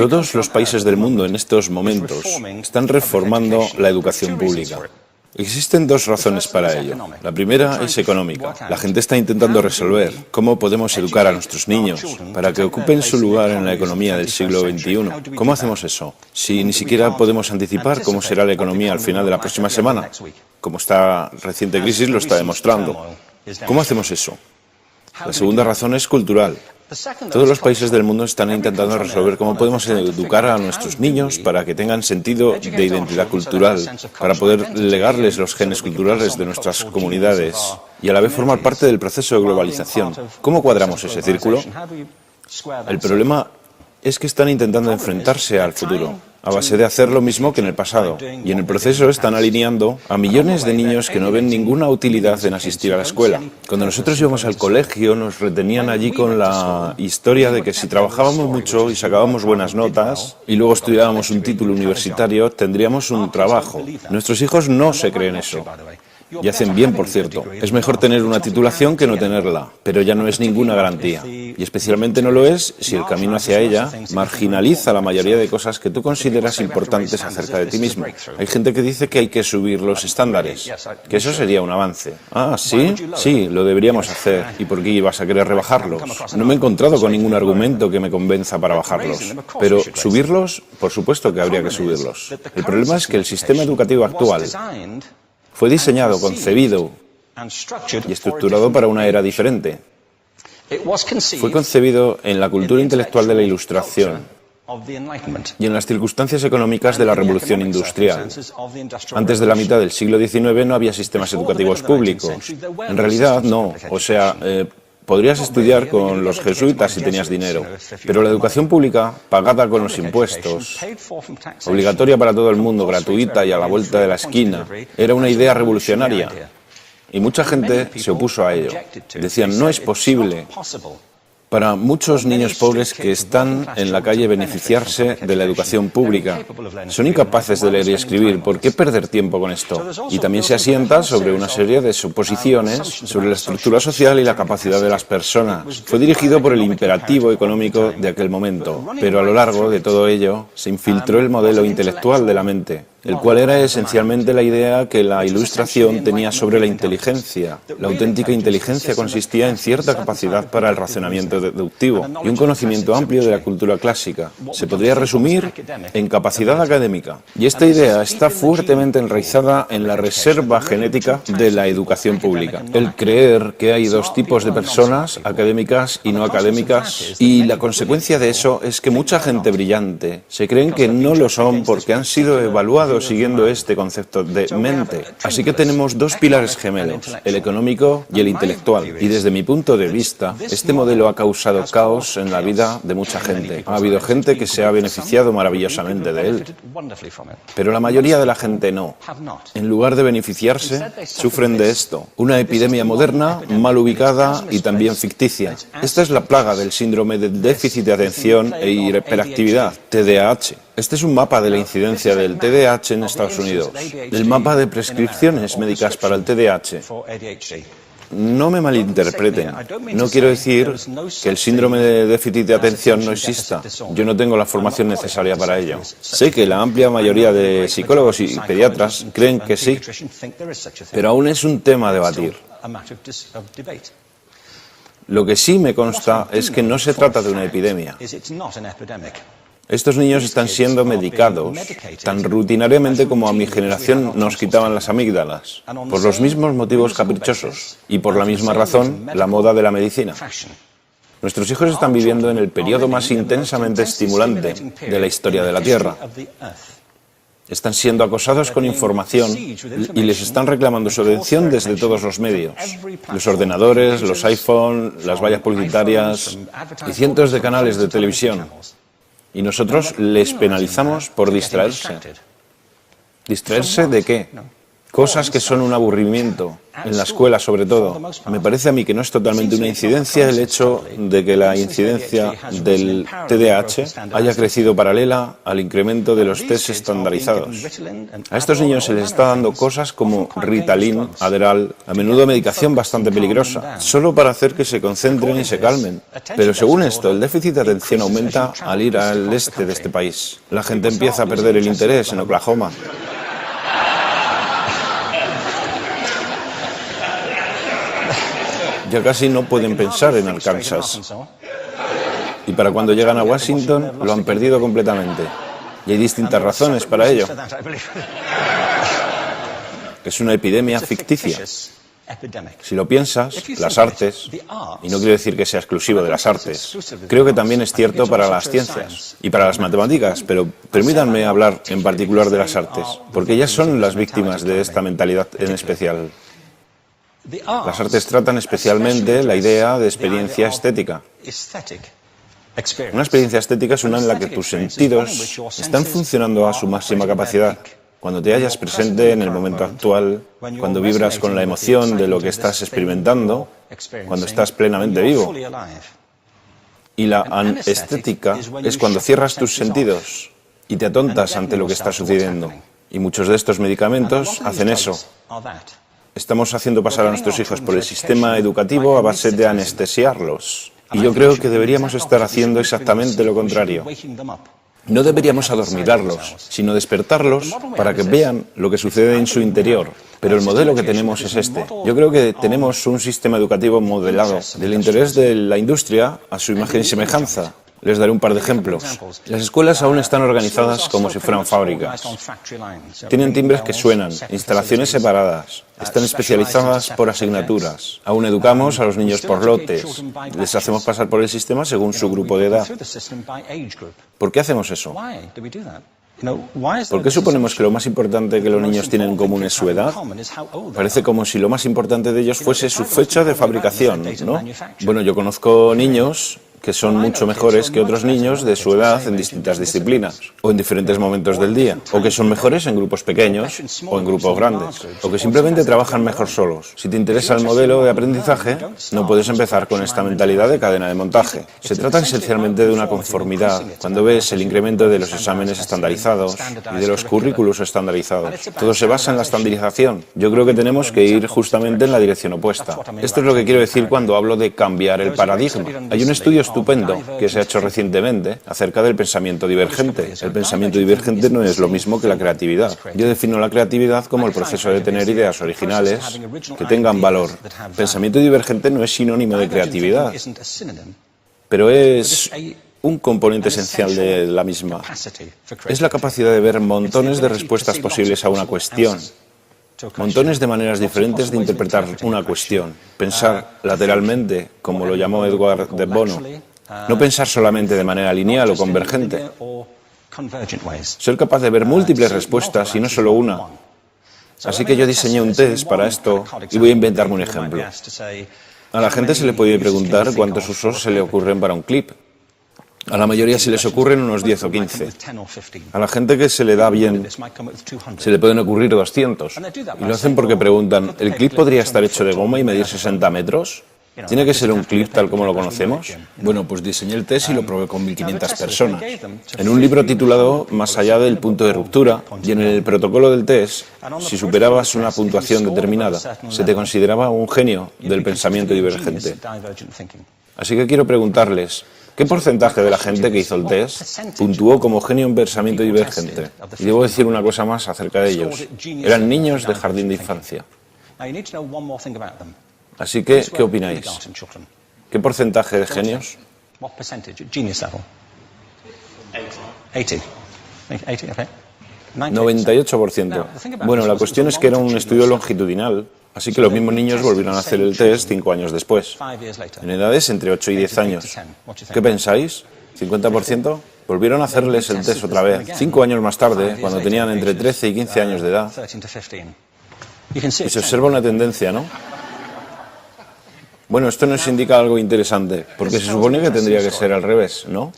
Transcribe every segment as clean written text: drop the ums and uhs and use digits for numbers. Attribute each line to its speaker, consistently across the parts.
Speaker 1: Todos los países del mundo en estos momentos están reformando la educación pública. Existen dos razones para ello. La primera es económica. La gente está intentando resolver cómo podemos educar a nuestros niños para que ocupen su lugar en la economía del siglo XXI. ¿Cómo hacemos eso? Si ni siquiera podemos anticipar cómo será la economía al final de la próxima semana, como esta reciente crisis lo está demostrando. ¿Cómo hacemos eso? La segunda razón es cultural. Todos los países del mundo están intentando resolver cómo podemos educar a nuestros niños para que tengan sentido de identidad cultural, para poder legarles los genes culturales de nuestras comunidades y a la vez formar parte del proceso de globalización. ¿Cómo cuadramos ese círculo? El problema es que están intentando enfrentarse al futuro, a base de hacer lo mismo que en el pasado. Y en el proceso están alineando a millones de niños que no ven ninguna utilidad en asistir a la escuela. Cuando nosotros íbamos al colegio nos retenían allí con la historia de que si trabajábamos mucho y sacábamos buenas notas y luego estudiábamos un título universitario, tendríamos un trabajo. Nuestros hijos no se creen eso. Y hacen bien, por cierto. Es mejor tener una titulación que no tenerla, pero ya no es ninguna garantía. Y especialmente no lo es si el camino hacia ella marginaliza la mayoría de cosas que tú consideras importantes acerca de ti mismo. Hay gente que dice que hay que subir los estándares, que eso sería un avance. Ah, ¿sí? Sí, lo deberíamos hacer. ¿Y por qué ibas a querer rebajarlos? No me he encontrado con ningún argumento que me convenza para bajarlos. Pero subirlos, por supuesto que habría que subirlos. El problema es que el sistema educativo actual fue diseñado, concebido y estructurado para una era diferente. Fue concebido en la cultura intelectual de la Ilustración y en las circunstancias económicas de la Revolución Industrial. Antes de la mitad del siglo XIX no había sistemas educativos públicos. En realidad no, podrías estudiar con los jesuitas si tenías dinero, pero la educación pública, pagada con los impuestos, obligatoria para todo el mundo, gratuita y a la vuelta de la esquina, era una idea revolucionaria. Y mucha gente se opuso a ello. Decían, no es posible para muchos niños pobres que están en la calle beneficiarse de la educación pública. Son incapaces de leer y escribir. ¿Por qué perder tiempo con esto? Y también se asienta sobre una serie de suposiciones sobre la estructura social y la capacidad de las personas. Fue dirigido por el imperativo económico de aquel momento, pero a lo largo de todo ello se infiltró el modelo intelectual de la mente, el cual era esencialmente la idea que la Ilustración tenía sobre la inteligencia. La auténtica inteligencia consistía en cierta capacidad para el razonamiento deductivo y un conocimiento amplio de la cultura clásica. Se podría resumir en capacidad académica. Y esta idea está fuertemente enraizada en la reserva genética de la educación pública. El creer que hay dos tipos de personas, académicas y no académicas, y la consecuencia de eso es que mucha gente brillante se creen que no lo son porque han sido evaluados siguiendo este concepto de mente. Así que tenemos dos pilares gemelos, el económico y el intelectual. Y desde mi punto de vista, este modelo ha causado caos en la vida de mucha gente. Ha habido gente que se ha beneficiado maravillosamente de él, pero la mayoría de la gente no. En lugar de beneficiarse, sufren de esto. Una epidemia moderna, mal ubicada y también ficticia. Esta es la plaga del síndrome de déficit de atención e hiperactividad, TDAH. Este es un mapa de la incidencia del TDAH en Estados Unidos, el mapa de prescripciones médicas para el TDAH. No me malinterpreten. No quiero decir que el síndrome de déficit de atención no exista. Yo no tengo la formación necesaria para ello. Sé que la amplia mayoría de psicólogos y pediatras creen que sí, pero aún es un tema a debatir. Lo que sí me consta es que no se trata de una epidemia. Estos niños están siendo medicados tan rutinariamente como a mi generación nos quitaban las amígdalas, por los mismos motivos caprichosos y por la misma razón, la moda de la medicina. Nuestros hijos están viviendo en el periodo más intensamente estimulante de la historia de la Tierra. Están siendo acosados con información y les están reclamando su atención desde todos los medios. Los ordenadores, los iPhone, las vallas publicitarias y cientos de canales de televisión. Y nosotros les penalizamos por distraerse. ¿Distraerse de qué? Cosas que son un aburrimiento, en la escuela sobre todo. Me parece a mí que no es totalmente una incidencia el hecho de que la incidencia del TDAH haya crecido paralela al incremento de los test estandarizados. A estos niños se les está dando cosas como Ritalin, Adderall, a menudo medicación bastante peligrosa, solo para hacer que se concentren y se calmen. Pero según esto, el déficit de atención aumenta al ir al este de este país. La gente empieza a perder el interés en Oklahoma. Ya casi no pueden pensar en Arkansas. Y para cuando llegan a Washington, lo han perdido completamente. Y hay distintas razones para ello. Es una epidemia ficticia. Si lo piensas, las artes, y no quiero decir que sea exclusivo de las artes, creo que también es cierto para las ciencias y para las matemáticas, pero permítanme hablar en particular de las artes, porque ellas son las víctimas de esta mentalidad en especial. Las artes tratan especialmente la idea de experiencia estética. Una experiencia estética es una en la que tus sentidos están funcionando a su máxima capacidad. Cuando te hallas presente en el momento actual, cuando vibras con la emoción de lo que estás experimentando, cuando estás plenamente vivo. Y la anestética es cuando cierras tus sentidos y te atontas ante lo que está sucediendo. Y muchos de estos medicamentos hacen eso. Estamos haciendo pasar a nuestros hijos por el sistema educativo a base de anestesiarlos. Y yo creo que deberíamos estar haciendo exactamente lo contrario. No deberíamos adormilarlos, sino despertarlos para que vean lo que sucede en su interior. Pero el modelo que tenemos es este. Yo creo que tenemos un sistema educativo modelado del interés de la industria a su imagen y semejanza. Les daré un par de ejemplos. Las escuelas aún están organizadas como si fueran fábricas. Tienen timbres que suenan, instalaciones separadas, están especializadas por asignaturas. Aún educamos a los niños por lotes. Les hacemos pasar por el sistema según su grupo de edad. ¿Por qué hacemos eso? ¿Por qué suponemos que lo más importante que los niños tienen en común es su edad? Parece como si lo más importante de ellos fuese su fecha de fabricación, ¿no? Bueno, yo conozco niños que son mucho mejores que otros niños de su edad en distintas disciplinas, o en diferentes momentos del día, o que son mejores en grupos pequeños o en grupos grandes, o que simplemente trabajan mejor solos. Si te interesa el modelo de aprendizaje, no puedes empezar con esta mentalidad de cadena de montaje. Se trata esencialmente de una conformidad. Cuando ves el incremento de los exámenes estandarizados y de los currículos estandarizados, todo se basa en la estandarización. Yo creo que tenemos que ir justamente en la dirección opuesta. Esto es lo que quiero decir cuando hablo de cambiar el paradigma. Hay un estudio estupendo que se ha hecho recientemente acerca del pensamiento divergente. El pensamiento divergente no es lo mismo que la creatividad. Yo defino la creatividad como el proceso de tener ideas originales que tengan valor. Pensamiento divergente no es sinónimo de creatividad, pero es un componente esencial de la misma. Es la capacidad de ver montones de respuestas posibles a una cuestión. Montones de maneras diferentes de interpretar una cuestión. Pensar lateralmente, como lo llamó Edward de Bono. No pensar solamente de manera lineal o convergente. Ser capaz de ver múltiples respuestas y no solo una. Así que yo diseñé un test para esto y voy a inventarme un ejemplo. A la gente se le puede preguntar cuántos usos se le ocurren para un clip. A la mayoría se les ocurren unos 10 o 15. A la gente que se le da bien, se le pueden ocurrir 200. Y lo hacen porque preguntan, ¿el clip podría estar hecho de goma y medir 60 metros? ¿Tiene que ser un clip tal como lo conocemos? Bueno, pues diseñé el test y lo probé con 1.500 personas. En un libro titulado Más allá del punto de ruptura, y en el protocolo del test, si superabas una puntuación determinada, se te consideraba un genio del pensamiento divergente. Así que quiero preguntarles, ¿qué porcentaje de la gente que hizo el test puntuó como genio en pensamiento divergente? Y debo decir una cosa más acerca de ellos. Eran niños de jardín de infancia. Así que, ¿qué opináis? ¿Qué porcentaje de genios? 98%. Bueno, la cuestión es que era un estudio longitudinal, así que los mismos niños volvieron a hacer el test 5 años después, en edades entre 8 y 10 años. ¿Qué pensáis? ¿50%? Volvieron a hacerles el test otra vez, 5 años más tarde, cuando tenían entre 13 y 15 años de edad. Y se observa una tendencia, ¿no? Bueno, esto nos indica algo interesante, porque se supone que tendría que ser al revés, ¿no?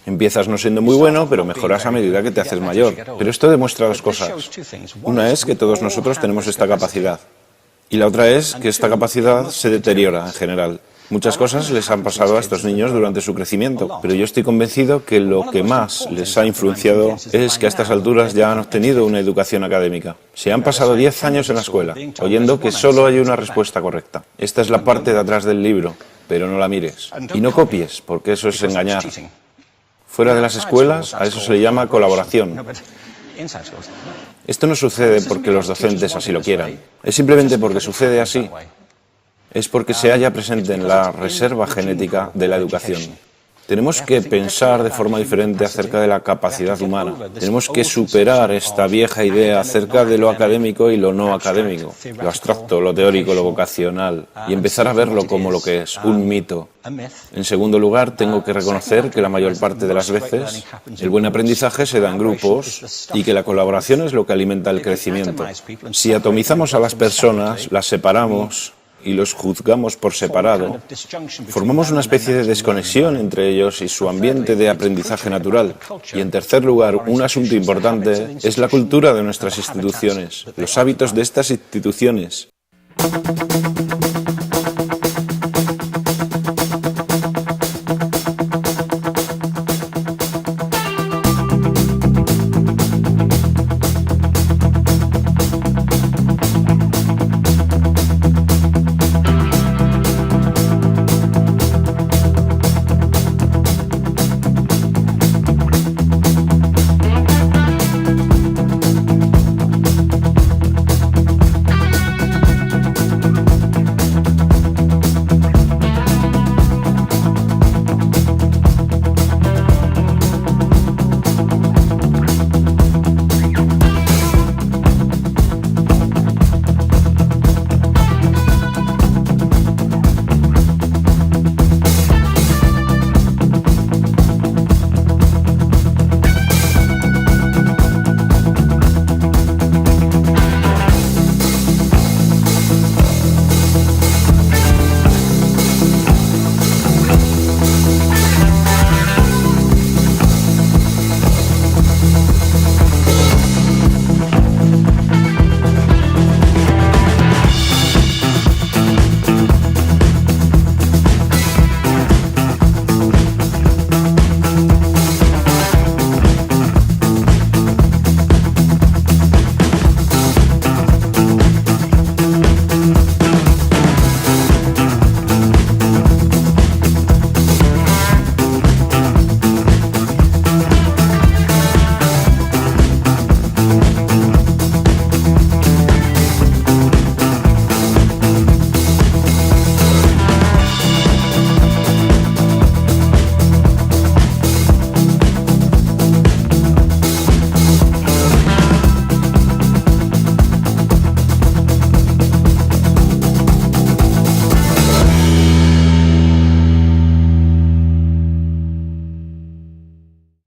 Speaker 1: Empiezas no siendo muy bueno, pero mejoras a medida que te haces mayor. Pero esto demuestra dos cosas. Una es que todos nosotros tenemos esta capacidad. Y la otra es que esta capacidad se deteriora en general. Muchas cosas les han pasado a estos niños durante su crecimiento, pero yo estoy convencido que lo que más les ha influenciado es que a estas alturas ya han obtenido una educación académica. Se han pasado 10 años en la escuela, oyendo que solo hay una respuesta correcta. Esta es la parte de atrás del libro, pero no la mires. Y no copies, porque eso es engañar. Fuera de las escuelas, a eso se le llama colaboración. Esto no sucede porque los docentes así lo quieran. Es simplemente porque sucede así. Es porque se halla presente en la reserva genética de la educación. Tenemos que pensar de forma diferente acerca de la capacidad humana. Tenemos que superar esta vieja idea acerca de lo académico y lo no académico, lo abstracto, lo teórico, lo vocacional, y empezar a verlo como lo que es, un mito. En segundo lugar, tengo que reconocer que la mayor parte de las veces el buen aprendizaje se da en grupos y que la colaboración es lo que alimenta el crecimiento. Si atomizamos a las personas, las separamos y los juzgamos por separado, formamos una especie de desconexión entre ellos y su ambiente de aprendizaje natural. Y en tercer lugar, un asunto importante es la cultura de nuestras instituciones, los hábitos de estas instituciones.